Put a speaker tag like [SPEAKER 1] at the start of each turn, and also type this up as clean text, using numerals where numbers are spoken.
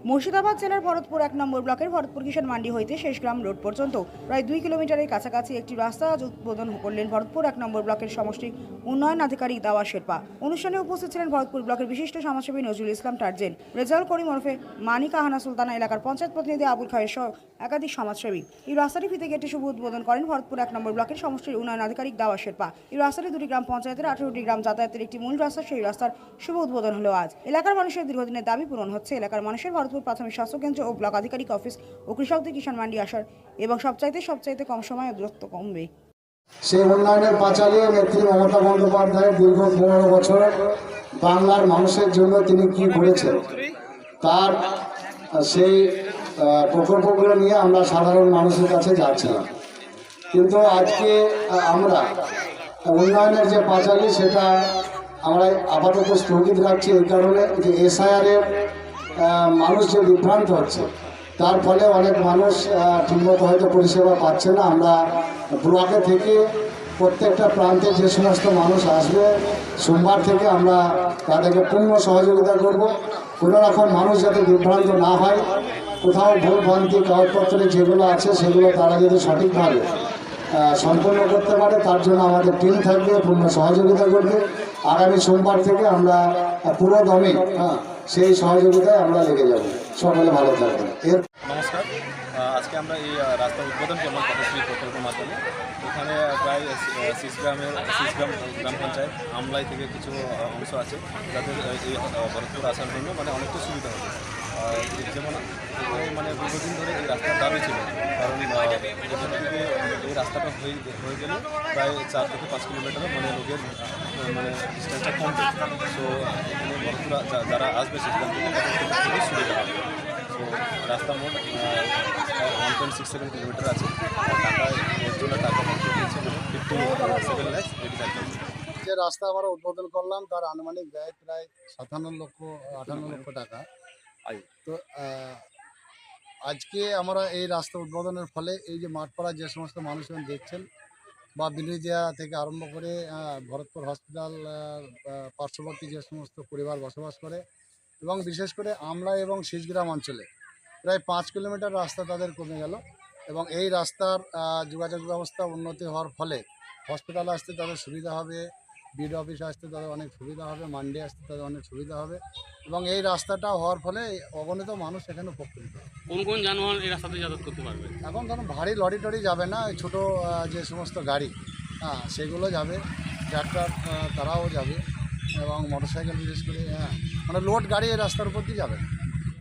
[SPEAKER 1] মুর্শিদাবাদ জেলার ভরতপুর 1 নম্বর ব্লকের ভরতপুর কিষাণ মান্ডি হইতে শেষগ্রাম রোড পর্যন্ত প্রায় 2 কিলোমিটারের কাছাকাছি একটি রাস্তা আজ উদ্বোধন করলেন ভরতপুর 1 নম্বর ব্লকের সমষ্টি উন্নয়ন আধিকারিক দাওয়া শেরপা। অনুষ্ঠানে উপস্থিত ছিলেন ভরতপুর ব্লকের বিশিষ্ট সমাজসেবী নজরুল ইসলাম টার্জেন, রেজাউল করিম ওরফে মানিক আহানা সুলতানা, এলাকার পঞ্চায়েত প্রতিনিধি আবুল খায়ের সহ একাধিক সমাজসেবী। এই রাস্তাটি ফিতে কেটে শুভ উদ্বোধন করেন ভরতপুর 1 নম্বর ব্লকের সমষ্টির উন্নয়ন আধিকারিক দাওয়া শেরপা। এই রাস্তাটি 2টি গ্রাম পঞ্চায়েতের 18টি গ্রাম যাতায়াতের একটি মূল রাস্তা। সেই রাস্তার শুভ উদ্বোধন হলো আজ। এলাকার মানুষের দীর্ঘদিনের দাবি পূরণ হচ্ছে। এলাকার মানুষের ভরতপুর প্রাথমিক স্বাস্থ্য কেন্দ্র ও ব্লক আধিকারিক অফিস ও কৃষকদের কিষাণ মান্ডি আসার এবং সবচাইতে কম সময়ে দূরত্ব কমবে।
[SPEAKER 2] সেই উন্নয়নের পাঁচালী নেত্রী মমতা বন্দ্যোপাধ্যায়ের দীর্ঘ 15 বছর বাংলার মানুষের জন্য তিনি কি করেছেন তার সেই প্রকল্পগুলো নিয়ে আমরা সাধারণ মানুষের কাছে যাচ্ছিলাম। কিন্তু আজকে আমরা উন্নয়নের যে পাঁচালী সেটা আমরা আপাতত স্থগিত রাখছি এই কারণে যে এসআইআরের মানুষ যে বিভ্রান্ত হচ্ছে, তার ফলে অনেক মানুষ ঠিকমতো হয়তো পরিষেবা পাচ্ছে না। আমরা ব্লকে থেকে প্রত্যেকটা প্রান্তে যে সমস্ত মানুষ আসবে সোমবার থেকে আমরা তাদেরকে পূর্ণ সহযোগিতা করব। কোনো রকম মানুষ যাতে বিভ্রান্ত না হয়, কোথাও ভুলভ্রান্তি কাগজপত্রে যেগুলো আছে সেগুলো তারা যদি সঠিকভাবে সম্পন্ন করতে পারে তার জন্য আমাদের টিম থাকবে, পূর্ণ সহযোগিতা করবে। আগামী সোমবার থেকে আমরা পুরো দমে সেই সহযোগিতায় আমরা লেগে যাব। সকলে ভালো থাকবেন।
[SPEAKER 3] নমস্কার, আজকে আমরা এই রাস্তা উদ্বোধন করলাম পথশ্রী প্রকল্পের মাধ্যমে। এখানে প্রায় শিশগ্রাম গ্রাম পঞ্চায়েত আমলাই থেকে কিছু অংশ আছে যাদের এই ভরতপুর আসার জন্য অনেকটা সুবিধা হবে। যেমন এখানে দীর্ঘদিন ধরে এই রাস্তার দাবি ছিল, কারণ এখান থেকে এই রাস্তাটা হয়ে গেলে প্রায় 4 থেকে 5 কিলোমিটার রোগের ডিস্টেন্সটা কমবে। সো এখানে ভরতপুর যারা আসবে শিশগ্রাম থেকে তাদের খুবই সুবিধা হবে। তো রাস্তা মোট 1.67 কিলোমিটার আছে। টাকা এর জন্য টাকা খরচ হয়েছে 57 লাখ 85,000।
[SPEAKER 2] যে রাস্তা আমরা উদ্বোধন করলাম তার আনুমানিক ব্যয় প্রায় 58 লক্ষ টাকা। তো আজকে আমরা এই রাস্তা উদ্বোধনের ফলে এই যে মাঠপাড়া যে সমস্ত মানুষজন দেখছেন বা বিনুদিয়া থেকে আরম্ভ করে ভরতপুর হসপিটাল পার্শ্ববর্তী যে সমস্ত পরিবার বসবাস করে এবং বিশেষ করে আমলা এবং শিশগ্রাম অঞ্চলে প্রায় 5 কিলোমিটার রাস্তা তাদের কমে গেল। এবং এই রাস্তার যোগাযোগ ব্যবস্থা উন্নতি হওয়ার ফলে হসপিটালে আসতে তাদের সুবিধা হবে, বিড অফিসে আসতে তাদের অনেক সুবিধা হবে, মান্ডি আসতে তাদের অনেক সুবিধা হবে। এবং এই রাস্তাটা হওয়ার ফলে অগণিত মানুষ এখানে উপকৃত।
[SPEAKER 4] কোন কোন যানবাহন এই রাস্তাতে যাতায়াত করতে পারবে?
[SPEAKER 2] এখন ধরুন ভারী লরি টরি যাবে না, ছোটো যে সমস্ত গাড়ি সেগুলো যাবে, ট্রাক্টর তারাও যাবে এবং মোটরসাইকেল বিশেষ করে লোড গাড়ি এই রাস্তার উপর দিয়ে যাবে।